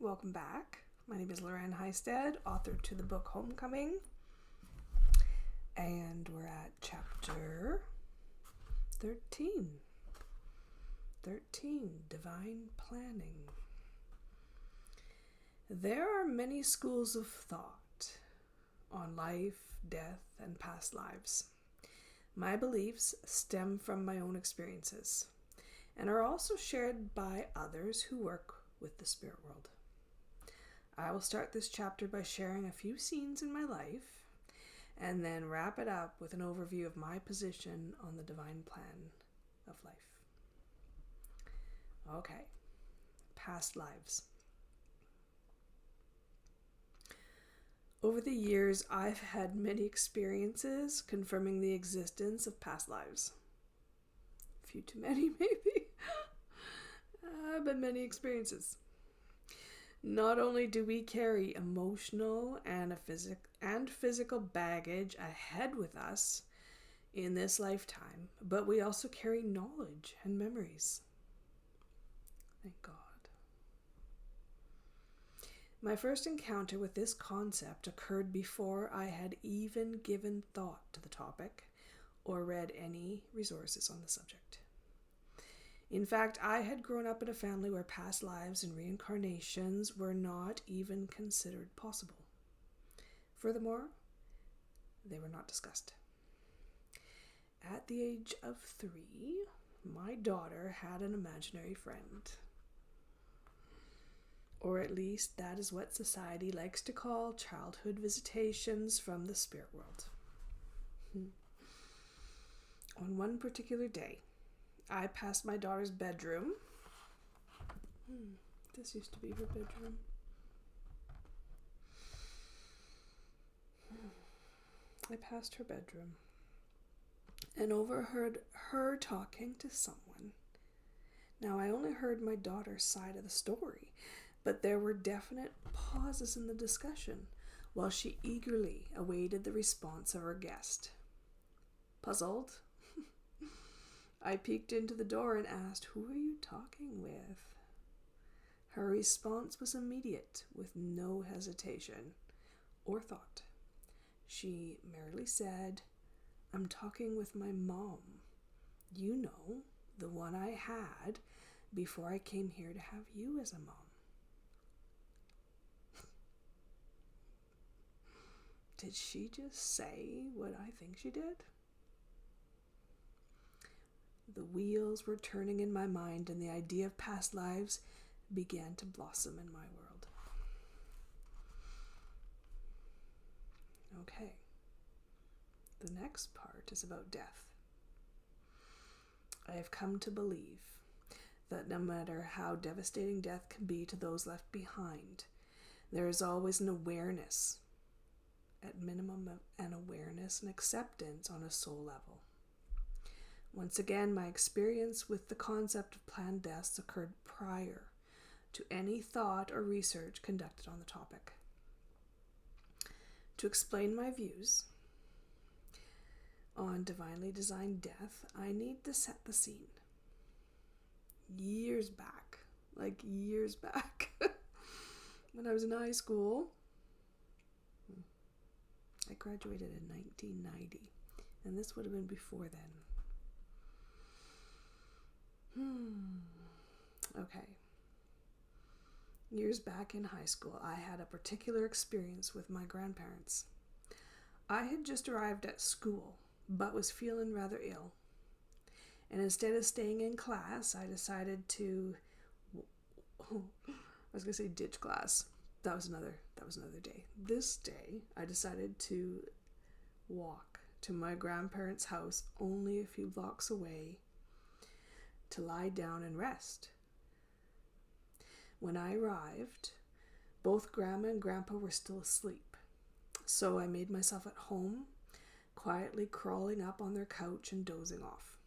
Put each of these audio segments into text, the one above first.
welcome back. My name is Lauren Heistad, author to the book Homecoming. And we're at chapter 13. 13, Divine Planning. There are many schools of thought on life, death, and past lives. My beliefs stem from my own experiences and are also shared by others who work with the spirit world. I will start this chapter by sharing a few scenes in my life and then wrap it up with an overview of my position on the divine plan of life. Okay, past lives. Over the years, I've had many experiences confirming the existence of past lives. A few too many, maybe. But many experiences. Not only do we carry emotional and physical baggage ahead with us in this lifetime, but we also carry knowledge and memories. Thank God. My first encounter with this concept occurred before I had even given thought to the topic or read any resources on the subject. In fact, I had grown up in a family where past lives and reincarnations were not even considered possible. Furthermore, they were not discussed. At the age of 3, my daughter had an imaginary friend. Or at least that is what society likes to call childhood visitations from the spirit world. On one particular day, I passed my daughter's bedroom. This used to be her bedroom. I passed her bedroom and overheard her talking to someone. Now, I only heard my daughter's side of the story, but there were definite pauses in the discussion while she eagerly awaited the response of her guest. Puzzled, I peeked into the door and asked, "Who are you talking with?" Her response was immediate, with no hesitation or thought. She merely said, "I'm talking with my mom. You know, the one I had before I came here to have you as a mom." Did she just say what I think she did? The wheels were turning in my mind and the idea of past lives began to blossom in my world. Okay. The next part is about death. I have come to believe that no matter how devastating death can be to those left behind, there is always an awareness, at minimum an awareness and acceptance on a soul level. Once again, my experience with the concept of planned deaths occurred prior to any thought or research conducted on the topic. To explain my views on divinely designed death, I need to set the scene. Years back, when I was in high school, I graduated in 1990, and this would have been before then. Okay. Years back in high school, I had a particular experience with my grandparents. I had just arrived at school, but was feeling rather ill. And instead of staying in class, I decided to, ditch class. That was another day. This day, I decided to walk to my grandparents' house only a few blocks away to lie down and rest. When I arrived, both Grandma and Grandpa were still asleep, so I made myself at home, quietly crawling up on their couch and dozing off.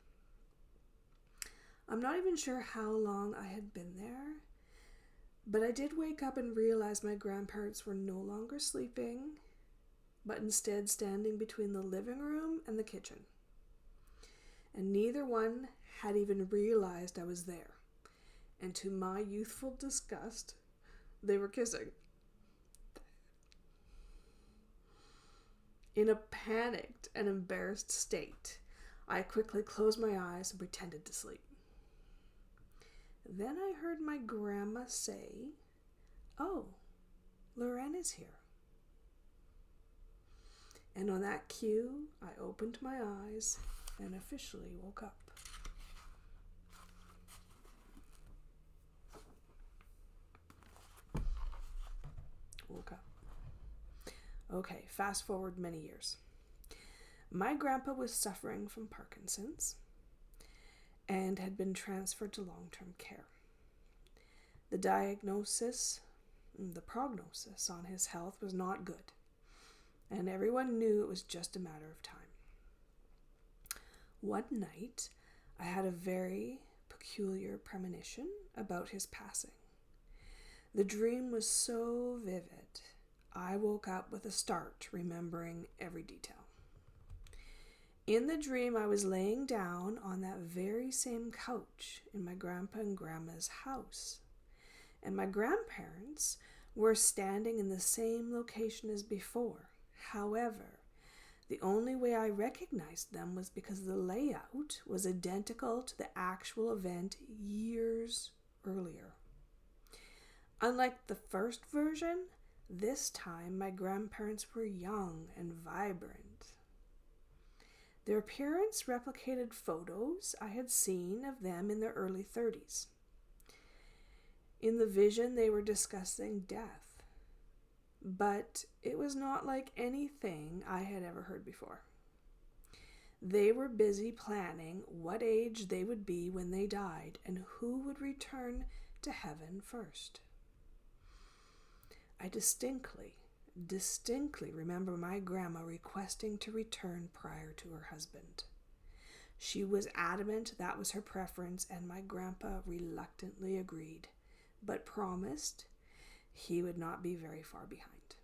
I'm not even sure how long I had been there, but I did wake up and realize my grandparents were no longer sleeping, but instead standing between the living room and the kitchen. And neither one had even realized I was there. And to my youthful disgust, They were kissing. In a panicked and embarrassed state, I quickly closed my eyes and pretended to sleep. Then I heard my grandma say, "Oh, Lauren is here." And on that cue, I opened my eyes and officially woke up. Okay, fast forward many years. My grandpa was suffering from Parkinson's and had been transferred to long-term care. The prognosis on his health was not good, and everyone knew it was just a matter of time. One night, I had a very peculiar premonition about his passing. The dream was so vivid, I woke up with a start, remembering every detail. In the dream, I was laying down on that very same couch in my grandpa and grandma's house, and my grandparents were standing in the same location as before. However, the only way I recognized them was because the layout was identical to the actual event years earlier. Unlike the first version, this time my grandparents were young and vibrant. Their appearance replicated photos I had seen of them in their early 30s. In the vision, they were discussing death, but it was not like anything I had ever heard before. They were busy planning what age they would be when they died and who would return to heaven first. I distinctly remember my grandma requesting to return prior to her husband. She was adamant that was her preference, and my grandpa reluctantly agreed, but promised he would not be very far behind.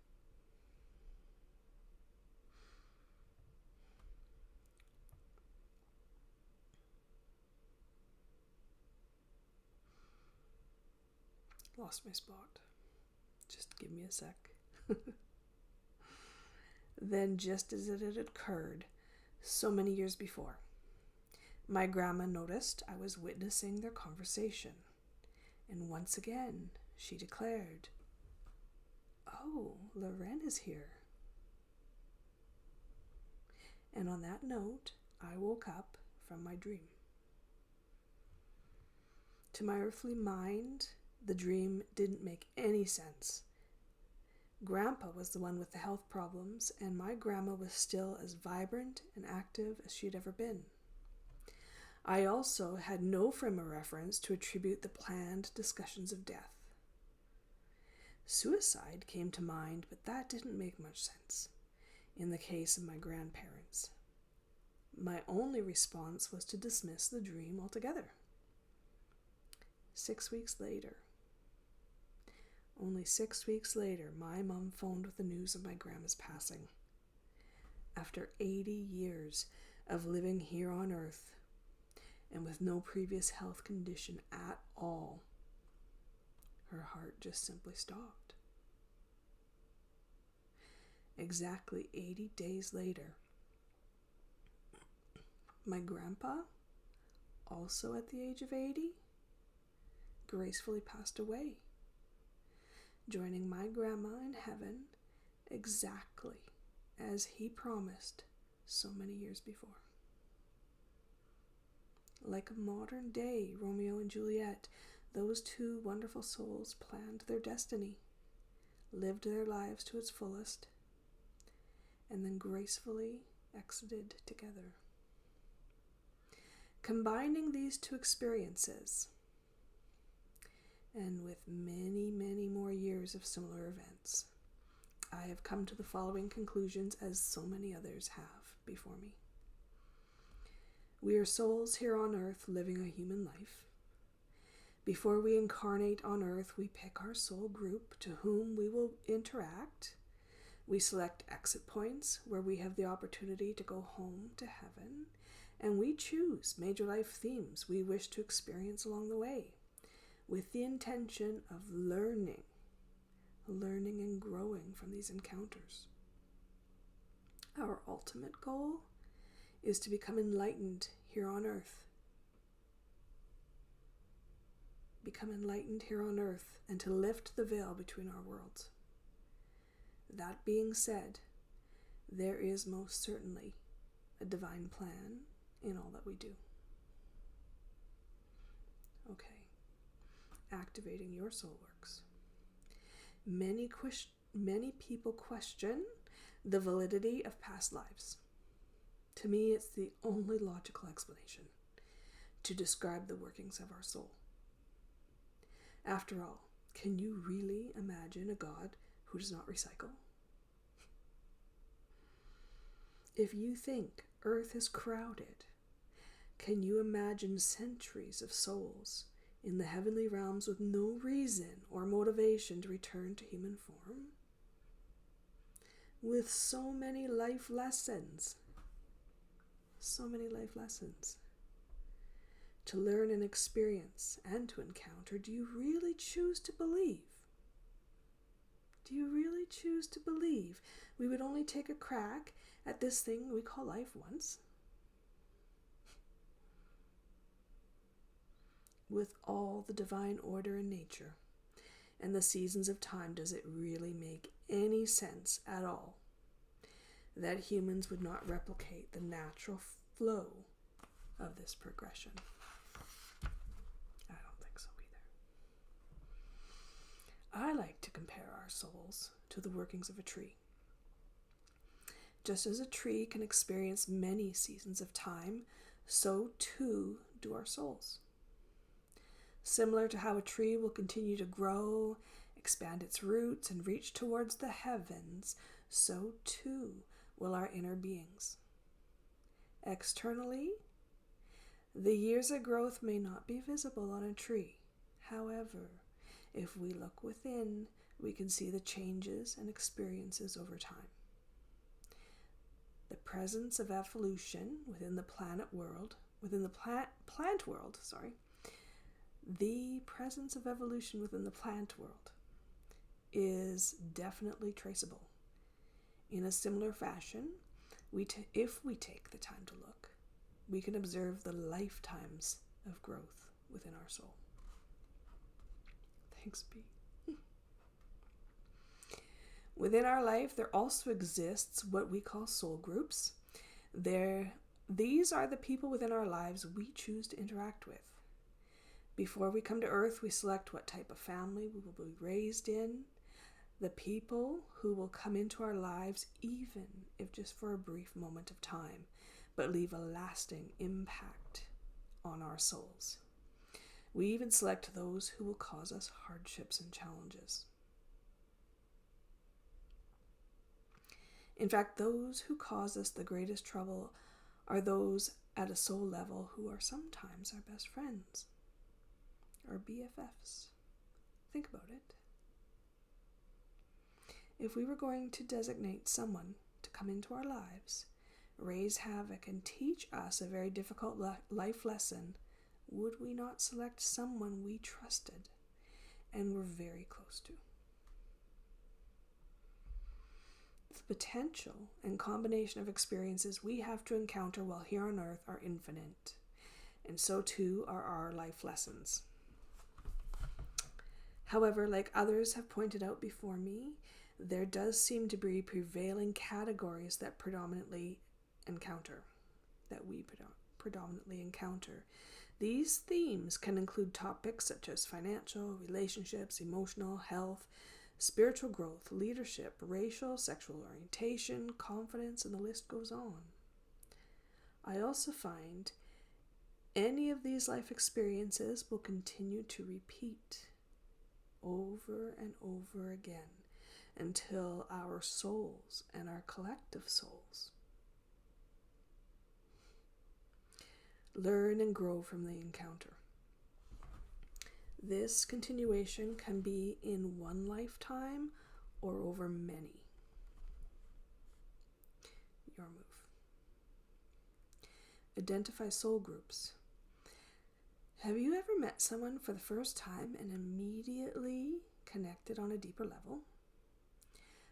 Lost my spot. Just give me a sec. Then, just as it had occurred so many years before, my grandma noticed I was witnessing their conversation, and once again she declared, "Oh, Lauren is here." And on that note, I woke up from my dream. To my earthly mind, the dream didn't make any sense. Grandpa was the one with the health problems, and my grandma was still as vibrant and active as she'd ever been. I also had no frame of reference to attribute the planned discussions of death. Suicide came to mind, but that didn't make much sense in the case of my grandparents. My only response was to dismiss the dream altogether. 6 weeks later, only 6 weeks later, my mom phoned with the news of my grandma's passing. After 80 years of living here on earth and with no previous health condition at all, her heart just simply stopped. Exactly 80 days later, my grandpa, also at the age of 80, gracefully passed away, joining my grandma in heaven exactly as he promised so many years before. Like a modern day Romeo and Juliet, those two wonderful souls planned their destiny, lived their lives to its fullest, and then gracefully exited together. Combining these two experiences, and with many, many more years of similar events, I have come to the following conclusions, as so many others have before me. We are souls here on earth living a human life. Before we incarnate on earth, we pick our soul group to whom we will interact. We select exit points where we have the opportunity to go home to heaven, and we choose major life themes we wish to experience along the way, with the intention of learning learning and growing from these encounters. Our ultimate goal is to become enlightened here on earth. Become enlightened here on earth and to lift the veil between our worlds. That being said, there is most certainly a divine plan in all that we do. Okay, activating your soul works. Many people question the validity of past lives. To me, it's the only logical explanation to describe the workings of our soul. After all, can you really imagine a God who does not recycle? If you think Earth is crowded, can you imagine centuries of souls in the heavenly realms with no reason or motivation to return to human form? With so many life lessons to learn and experience and to encounter, do you really choose to believe? Do you really choose to believe we would only take a crack at this thing we call life once? With all the divine order in nature and the seasons of time, does it really make any sense at all that humans would not replicate the natural flow of this progression? I don't think so either. I like to compare our souls to the workings of a tree. Just as a tree can experience many seasons of time, so too do our souls. Similar to how a tree will continue to grow, expand its roots, and reach towards the heavens, so too will our inner beings. Externally, the years of growth may not be visible on a tree. However, if we look within, we can see the changes and experiences over time. The presence of evolution within the plant world, the presence of evolution within the plant world is definitely traceable. In a similar fashion, if we take the time to look, we can observe the lifetimes of growth within our soul. Thanks be. Within our life, there also exists what we call soul groups. These are the people within our lives we choose to interact with. Before we come to earth, we select what type of family we will be raised in, the people who will come into our lives, even if just for a brief moment of time, but leave a lasting impact on our souls. We even select those who will cause us hardships and challenges. In fact, those who cause us the greatest trouble are those at a soul level who are sometimes our best friends, our BFFs. Think about it. If we were going to designate someone to come into our lives, raise havoc, and teach us a very difficult life lesson, would we not select someone we trusted and were very close to? The potential and combination of experiences we have to encounter while here on earth are infinite, and so too are our life lessons. However, like others have pointed out before me, there does seem to be prevailing categories that we predominantly encounter. These themes can include topics such as financial, relationships, emotional, health, spiritual growth, leadership, racial, sexual orientation, confidence, and the list goes on. I also find any of these life experiences will continue to repeat over and over again until our souls and our collective souls learn and grow from the encounter. This continuation can be in one lifetime or over many. Your move. Identify soul groups. Have you ever met someone for the first time and immediately connected on a deeper level?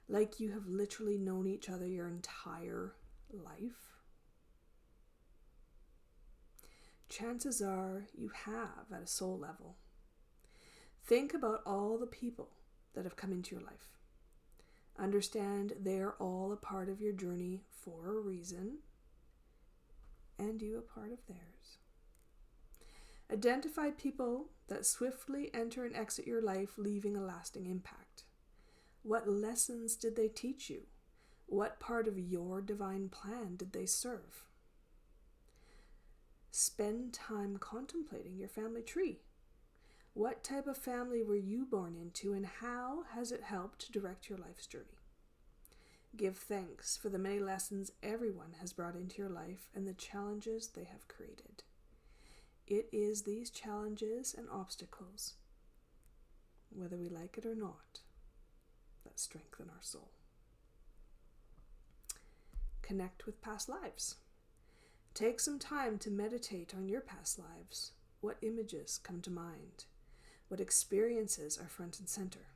like you have literally known each other your entire life? Chances are you have at a soul level. Think about all the people that have come into your life. Understand they are all a part of your journey for a reason, and you a part of theirs. Identify people that swiftly enter and exit your life, leaving a lasting impact. What lessons did they teach you? What part of your divine plan did they serve? Spend time contemplating your family tree. What type of family were you born into, and how has it helped to direct your life's journey? Give thanks for the many lessons everyone has brought into your life and the challenges they have created. It is these challenges and obstacles, whether we like it or not, that strengthen our soul. Connect with past lives. Take some time to meditate on your past lives. What images come to mind? What experiences are front and center?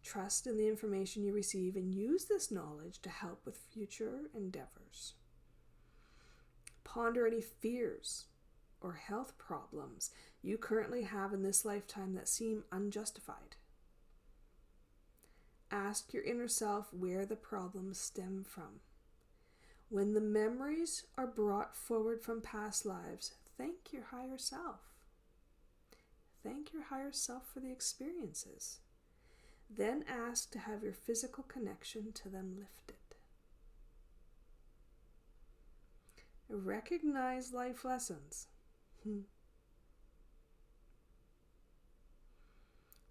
Trust in the information you receive and use this knowledge to help with future endeavors. Ponder any fears or health problems you currently have in this lifetime that seem unjustified. Ask your inner self where the problems stem from. When the memories are brought forward from past lives, thank your higher self. Thank your higher self for the experiences. Then ask to have your physical connection to them lifted. Recognize life lessons.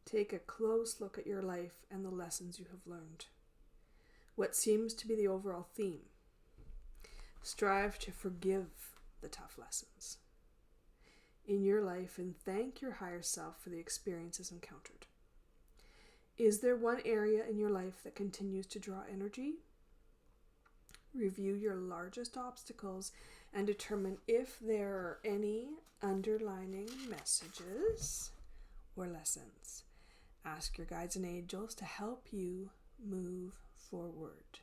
Take a close look at your life and the lessons you have learned. What seems to be the overall theme? Strive to forgive the tough lessons in your life and thank your higher self for the experiences encountered. Is there one area in your life that continues to draw energy? Review your largest obstacles and determine if there are any underlining messages or lessons. Ask your guides and angels to help you move forward.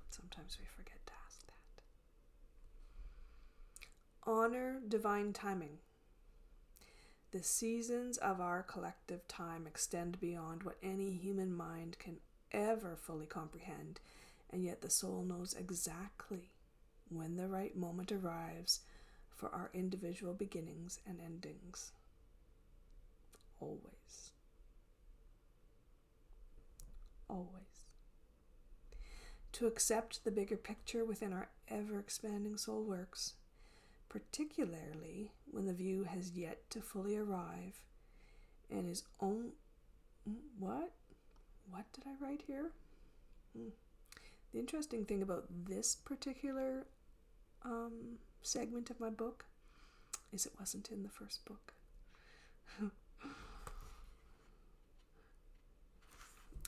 Sometimes we forget to ask that. Honor divine timing. The seasons of our collective time extend beyond what any human mind can ever fully comprehend, and yet the soul knows exactly when the right moment arrives for our individual beginnings and endings. Always. Always. To accept the bigger picture within our ever-expanding soul works, particularly when the view has yet to fully arrive and is on... What did I write here? The interesting thing about this particular segment of my book is it wasn't in the first book.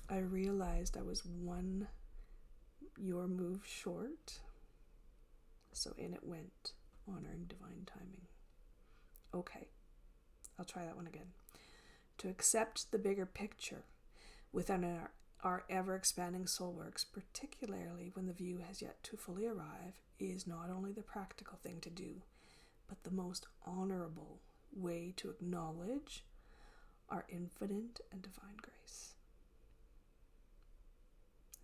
I realized I was one your move short, so in it went honoring divine timing. Okay, I'll try that one again. To accept the bigger picture within our ever-expanding soul works, particularly when the view has yet to fully arrive, is not only the practical thing to do, but the most honorable way to acknowledge our infinite and divine grace.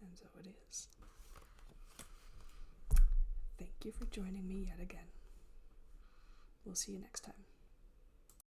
And so it is. Thank you for joining me yet again. We'll see you next time.